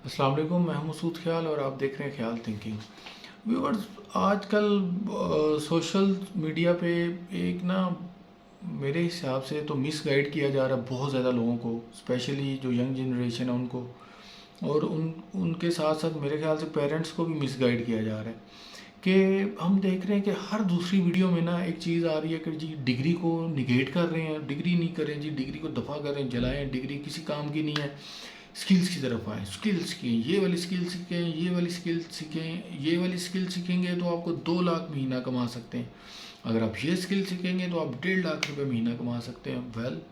السلام علیکم، میں ہوں مسعود خیال اور آپ دیکھ رہے ہیں خیال تھنکنگ ویورز۔ آج کل سوشل میڈیا پہ ایک نا میرے حساب سے تو مس گائیڈ کیا جا رہا ہے بہت زیادہ لوگوں کو، اسپیشلی جو ینگ جنریشن ہے ان کو، اور ان کے ساتھ ساتھ میرے خیال سے پیرنٹس کو بھی مس گائیڈ کیا جا رہا ہے کہ ہم دیکھ رہے ہیں کہ ہر دوسری ویڈیو میں نا ایک چیز آ رہی ہے کہ جی ڈگری کو نگیٹ کر رہے ہیں، ڈگری نہیں کریں جی، ڈگری کو دفع کریں، جلائیں، ڈگری کسی کام کی نہیں ہے، اسکلس کی طرف آئیں، اسکل سیکھیں، یہ والی اسکل سیکھیں، یہ والی اسکل سیکھیں، یہ والی اسکل سیکھیں گے تو آپ کو 2 لاکھ مہینہ کما سکتے ہیں، اگر آپ یہ اسکل سیکھیں گے تو آپ 1.5 لاکھ روپے مہینہ کما سکتے ہیں۔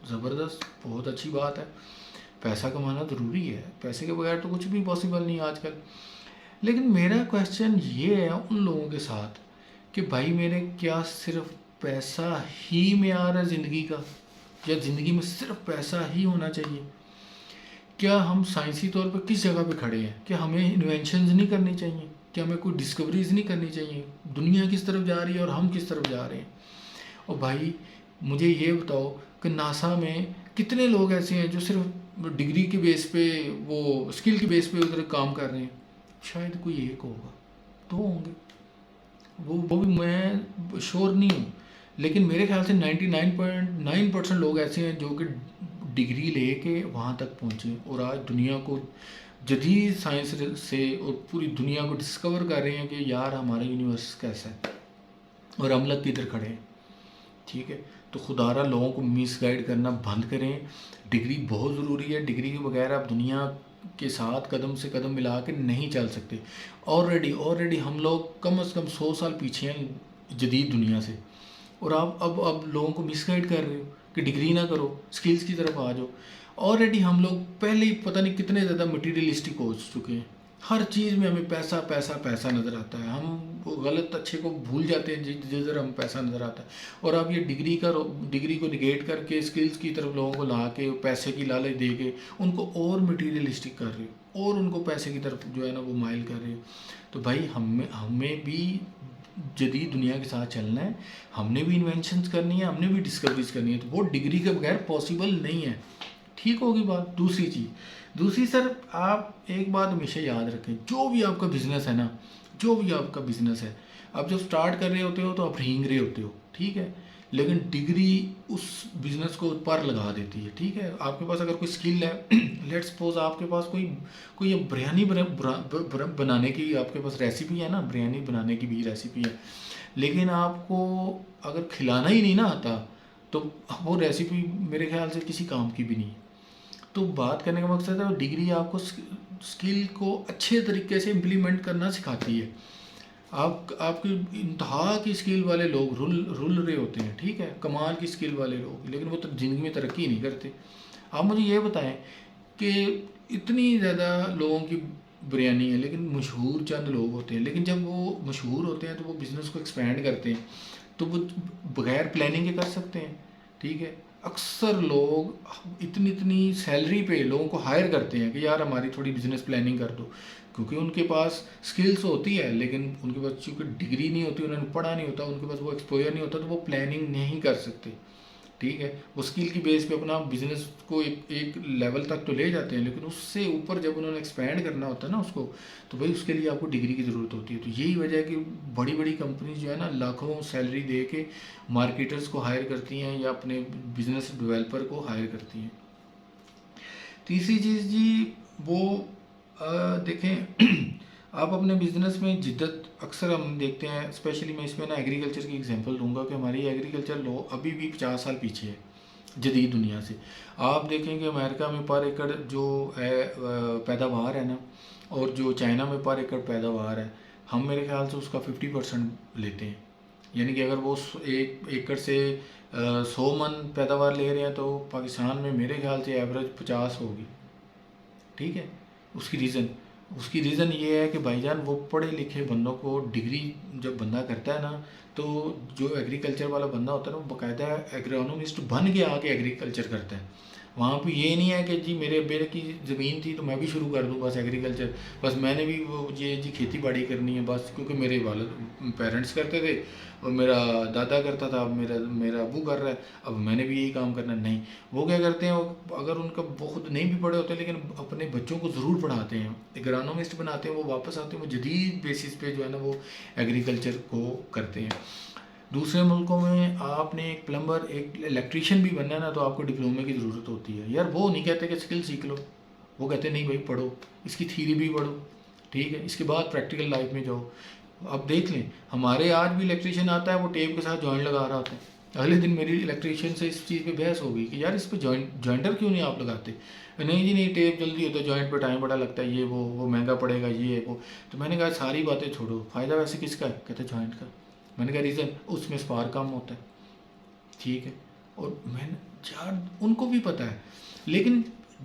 زبردست، بہت اچھی بات ہے، پیسہ کمانا ضروری ہے، پیسے کے بغیر تو کچھ بھی پاسبل نہیں آج کل۔ لیکن میرا کویشچن یہ ہے ان لوگوں کے ساتھ کہ بھائی میرے، کیا صرف پیسہ ہی معیار ہے زندگی کا، یا زندگی میں صرف پیسہ ہی ہونا چاہیے؟ کیا ہم سائنسی طور پہ کس جگہ پہ کھڑے ہیں؟ کیا ہمیں انوینشنز نہیں کرنی چاہیے؟ کیا ہمیں کوئی ڈسکوریز نہیں کرنی چاہیے؟ دنیا کس طرف جا رہی ہے اور ہم کس طرف جا رہے ہیں؟ اور بھائی مجھے یہ بتاؤ کہ ناسا میں کتنے لوگ ایسے ہیں جو صرف ڈگری کے بیس پہ، وہ اسکل کے بیس پہ ادھر کام کر رہے ہیں؟ شاید کوئی ایک ہوگا، 2 ہوں گے، وہ بھی میں شور نہیں ہوں، لیکن میرے خیال سے 99.9% لوگ ایسے ہیں جو کہ ڈگری لے کے وہاں تک پہنچے اور آج دنیا کو جدید سائنس سے اور پوری دنیا کو ڈسکور کر رہے ہیں کہ یار ہمارا یونیورس کیسا ہے اور ہم لگ کدھر کھڑے ہیں۔ ٹھیک ہے، تو خدا را لوگوں کو مس گائیڈ کرنا بند کریں، ڈگری بہت ضروری ہے، ڈگری کے بغیر آپ دنیا کے ساتھ قدم سے قدم ملا کے نہیں چل سکتے۔ آلریڈی ہم لوگ کم از کم 100 سال پیچھے ہیں جدید دنیا سے، اور آپ اب لوگوں کو مس گائیڈ کر رہے ہو کہ ڈگری نہ کرو، اسکلس کی طرف آ جاؤ۔ آلریڈی ہم لوگ پہلے ہی پتہ نہیں کتنے زیادہ مٹیریلسٹک ہو چکے ہیں، ہر چیز میں ہمیں پیسہ پیسہ پیسہ نظر آتا ہے، ہم وہ غلط اچھے کو بھول جاتے ہیں جدھر ہم پیسہ نظر آتا ہے۔ اور آپ یہ ڈگری کو نگیٹ کر کے اسکلس کی طرف لوگوں کو لا کے پیسے کی لالچ دے کے ان کو اور مٹیریلسٹک کر رہے ہو اور ان کو پیسے کی طرف جو ہے نا وہ مائل کر رہے ہو۔ تو بھائی ہمیں بھی جدید دنیا کے ساتھ چلنا ہے، ہم نے بھی انوینشنز کرنی ہے، ہم نے بھی ڈسکوریز کرنی ہے، تو وہ ڈگری کے بغیر پاسبل نہیں ہے۔ ٹھیک ہوگی بات؟ دوسری سر، آپ ایک بات ہمیشہ یاد رکھیں، جو بھی آپ کا بزنس ہے نا، جو بھی آپ کا بزنس ہے، آپ جب سٹارٹ کر رہے ہوتے ہو تو آپ رینگ رہے ہوتے ہو، ٹھیک ہے، لیکن ڈگری اس بزنس کو پر لگا دیتی ہے۔ ٹھیک ہے، آپ کے پاس اگر کوئی اسکل ہے، لیٹ سپوز آپ کے پاس کوئی بریانی بنانے کی آپ کے پاس ریسیپی ہے نا، بریانی بنانے کی بھی ریسیپی ہے، لیکن آپ کو اگر کھلانا ہی نہیں نا آتا تو وہ ریسیپی میرے خیال سے کسی کام کی بھی نہیں ہے۔ تو بات کرنے کا مقصد ہے ڈگری آپ کو اسکل کو اچھے طریقے سے امپلیمنٹ کرنا سکھاتی ہے۔ آپ کی انتہا کی اسکل والے لوگ رول رہے ہوتے ہیں، ٹھیک ہے، کمال کی اسکل والے لوگ، لیکن وہ تو زندگی میں ترقی نہیں کرتے۔ آپ مجھے یہ بتائیں کہ اتنی زیادہ لوگوں کی بریانی ہے لیکن مشہور چند لوگ ہوتے ہیں، لیکن جب وہ مشہور ہوتے ہیں تو وہ بزنس کو ایکسپینڈ کرتے ہیں تو وہ بغیر پلاننگ کے کر سکتے ہیں۔ ٹھیک ہے، اکثر لوگ اتنی سیلری پہ لوگوں کو ہائر کرتے ہیں کہ یار ہماری تھوڑی بزنس پلاننگ کر دو، کیونکہ ان کے پاس اسکلس ہوتی ہے لیکن ان کے پاس چونکہ ڈگری نہیں ہوتی، انہوں نے پڑھا نہیں ہوتا، ان کے پاس وہ ایکسپوجر نہیں ہوتا، تو وہ پلاننگ نہیں کر سکتے۔ ٹھیک ہے، وہ اسکل کی بیس پہ اپنا بزنس کو ایک لیول تک تو لے جاتے ہیں، لیکن اس سے اوپر جب انہوں نے ایکسپینڈ کرنا ہوتا ہے نا اس کو، تو بھائی اس کے لیے آپ کو ڈگری کی ضرورت ہوتی ہے۔ تو یہی وجہ ہے کہ بڑی بڑی کمپنیز جو ہے نا لاکھوں سیلری دے کے مارکیٹرز کو ہائر کرتی ہیں یا اپنے بزنس ڈیولپر کو ہائر کرتی ہیں۔ تیسری چیز جی، وہ دیکھیں آپ اپنے بزنس میں جدت، اکثر ہم دیکھتے ہیں، اسپیشلی میں اس میں نا ایگریکلچر کی اگزامپل دوں گا کہ ہماری ایگریکلچر لو ابھی بھی 50 سال پیچھے ہے جدید دنیا سے۔ آپ دیکھیں کہ امریکہ میں پر ایکڑ جو ہے پیداوار ہے نا، اور جو چائنا میں پر ایکڑ پیداوار ہے، ہم میرے خیال سے اس کا 50% لیتے ہیں، یعنی کہ اگر وہ 1 ایکڑ سے 100 من پیداوار لے رہے ہیں تو پاکستان میں میرے خیال سے ایوریج 50 ہوگی۔ ٹھیک ہے، اس کی ریزن یہ ہے کہ بھائی جان وہ پڑھے لکھے بندوں کو ڈگری جب بندہ کرتا ہے نا، تو جو ایگریکلچر والا بندہ ہوتا ہے نا وہ باقاعدہ ایگرونومسٹ بن کے آ کے ایگریکلچر کرتا ہے، وہاں پہ یہ نہیں ہے کہ جی میرے ابے کی زمین تھی تو میں بھی شروع کر دوں بس ایگریکلچر، بس میں نے بھی وہ یہ جی کھیتی باڑی کرنی ہے بس، کیونکہ میرے والد پیرنٹس کرتے تھے اور میرا دادا کرتا تھا، اب میرا ابو کر رہا ہے، اب میں نے بھی یہی کام کرنا ہے۔ نہیں، وہ کیا کرتے ہیں، اگر ان کا وہ خود نہیں بھی پڑھے ہوتے لیکن اپنے بچوں کو ضرور پڑھاتے ہیں، اگرانومسٹ بناتے ہیں، وہ واپس آتے ہیں، وہ جدید بیسس پہ جو ہے نا وہ ایگریکلچر کو کرتے ہیں۔ دوسرے ملکوں میں آپ نے ایک پلمبر، ایک الیکٹریشین بھی بننا ہے نا تو آپ کو ڈپلومے کی ضرورت ہوتی ہے۔ یار وہ نہیں کہتے کہ اسکل سیکھ لو، وہ کہتے ہیں نہیں بھائی پڑھو، اس کی تھیوری بھی پڑھو، ٹھیک ہے، اس کے بعد پریکٹیکل لائف میں جاؤ۔ اب دیکھ لیں، ہمارے آج بھی الیکٹریشین آتا ہے وہ ٹیپ کے ساتھ جوائنٹ لگا رہا ہوتا ہے۔ اگلے دن میری الیکٹریشین سے اس چیز پہ بحث ہو گئی کہ یار اس پہ جوائنٹر کیوں نہیں آپ لگاتے؟ نہیں جی نہیں، ٹیپ جلدی ہوتا ہے، جوائنٹ پہ ٹائم بڑا لگتا ہے، یہ وہ مہنگا پڑے گا، یہ وہ۔ تو میں نے کہا ساری باتیں چھوڑو، فائدہ ویسے کس کا ہے؟ کہتے جوائنٹ کا۔ میں نے کہا ریزن، اس میں اسپار کم ہوتا ہے، ٹھیک ہے۔ اور میں نے یار ان کو بھی پتہ ہے، لیکن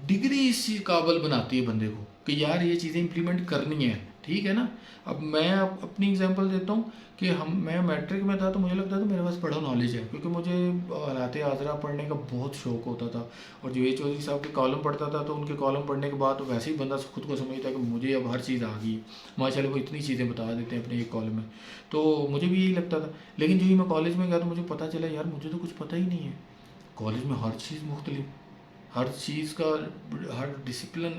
ڈگری اس چیز قابل بناتی ہے بندے کو کہ یار یہ چیزیں امپلیمنٹ کرنی ہے، ٹھیک ہے نا۔ اب میں اپنی اگزامپل دیتا ہوں کہ میں میٹرک میں تھا تو مجھے لگتا تھا میرے پاس بڑا نالج ہے، کیونکہ مجھے حالات حاضرہ پڑھنے کا بہت شوق ہوتا تھا، اور جو چودھری صاحب کے کالم پڑھتا تھا تو ان کے کالم پڑھنے کے بعد تو ویسے ہی بندہ خود کو سمجھتا ہے کہ مجھے اب ہر چیز آ گئی ہے، ماشاء اللہ وہ اتنی چیزیں بتا دیتے ہیں اپنے ایک کالم میں، تو مجھے بھی یہی لگتا تھا۔ لیکن جو ہی میں کالج میں گیا تو مجھے پتہ چلا یار مجھے تو کچھ پتہ ہی نہیں ہے، کالج میں ہر چیز مختلف، ہر چیز کا ہر ڈسپلن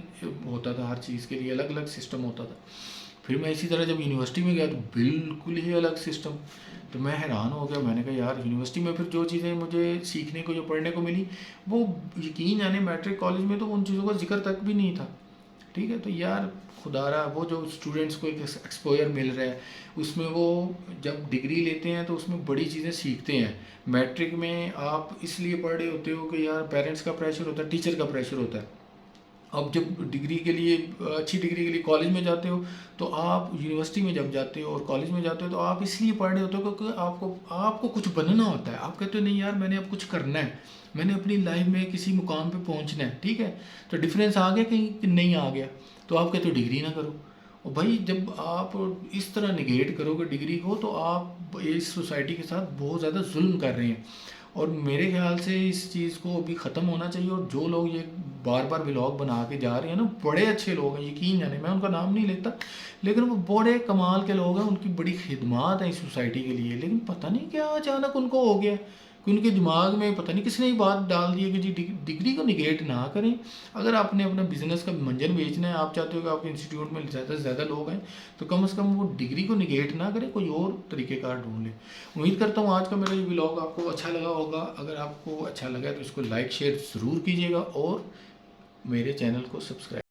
ہوتا تھا، ہر چیز کے لیے الگ الگ سسٹم ہوتا تھا۔ پھر میں اسی طرح جب یونیورسٹی میں گیا تو بالکل ہی الگ سسٹم، تو میں حیران ہو گیا۔ میں نے کہا یار یونیورسٹی میں پھر جو چیزیں مجھے سیکھنے کو، جو پڑھنے کو ملی، وہ یقین جانے میٹرک کالج میں تو ان چیزوں کا ذکر تک بھی نہیں تھا، ٹھیک ہے۔ تو یار خدا رہا وہ جو اسٹوڈنٹس کو ایک ایکسپوئر مل رہا ہے، اس میں وہ جب ڈگری لیتے ہیں تو اس میں بڑی چیزیں سیکھتے ہیں۔ میٹرک میں آپ اس لیے پڑھ رہے ہوتے ہو کہ یار پیرنٹس کا پریشر ہوتا ہے، ٹیچر کا پریشر ہوتا ہے۔ اب جب ڈگری کے لیے، اچھی ڈگری کے لیے کالج میں جاتے ہو تو آپ یونیورسٹی میں جب جاتے ہو اور کالج میں جاتے ہو تو آپ اس لیے پڑھ رہے ہوتے ہو کیونکہ آپ کو کچھ بننا ہوتا ہے۔ آپ کہتے ہو نہیں یار میں نے اب کچھ کرنا ہے، میں نے اپنی لائف میں کسی مقام پہ پہنچنا ہے، ٹھیک ہے۔ تو ڈفرینس آ گیا کہیں کہ نہیں آ گیا، تو آپ کہتے ہو ڈگری نہ کرو۔ اور بھائی جب آپ اس طرح نگیٹ کرو گے ڈگری کو تو آپ اس سوسائٹی کے ساتھ بہت زیادہ ظلم کر رہے ہیں، اور میرے خیال سے اس چیز کو ابھی ختم ہونا چاہیے۔ اور جو لوگ یہ بار بار ولاگ بنا کے جا رہے ہیں نا، بڑے اچھے لوگ ہیں، یقین جانے میں ان کا نام نہیں لیتا، لیکن وہ بڑے کمال کے لوگ ہیں، ان کی بڑی خدمات ہیں اس سوسائٹی کے لیے، لیکن پتہ نہیں کیا اچانک ان کو ہو گیا کہ ان کے دماغ میں پتہ نہیں کس نے یہ بات ڈال دی ہے کہ جی ڈگری کو نگیٹ نہ کریں۔ اگر آپ نے اپنا بزنس کا منجن بیچنا ہے، آپ چاہتے ہو کہ آپ کے انسٹیٹیوٹ میں زیادہ سے زیادہ لوگ ہیں، تو کم از کم وہ ڈگری کو نگیٹ نہ کریں، کوئی اور طریقہ کار ڈھونڈ لیں۔ امید کرتا ہوں آج کا میرا یہ ولاگ آپ کو اچھا لگا ہوگا۔ اگر آپ کو اچھا لگا تو اس کو لائک شیئر ضرور کیجیے گا، اور میرے چینل کو سبسکرائب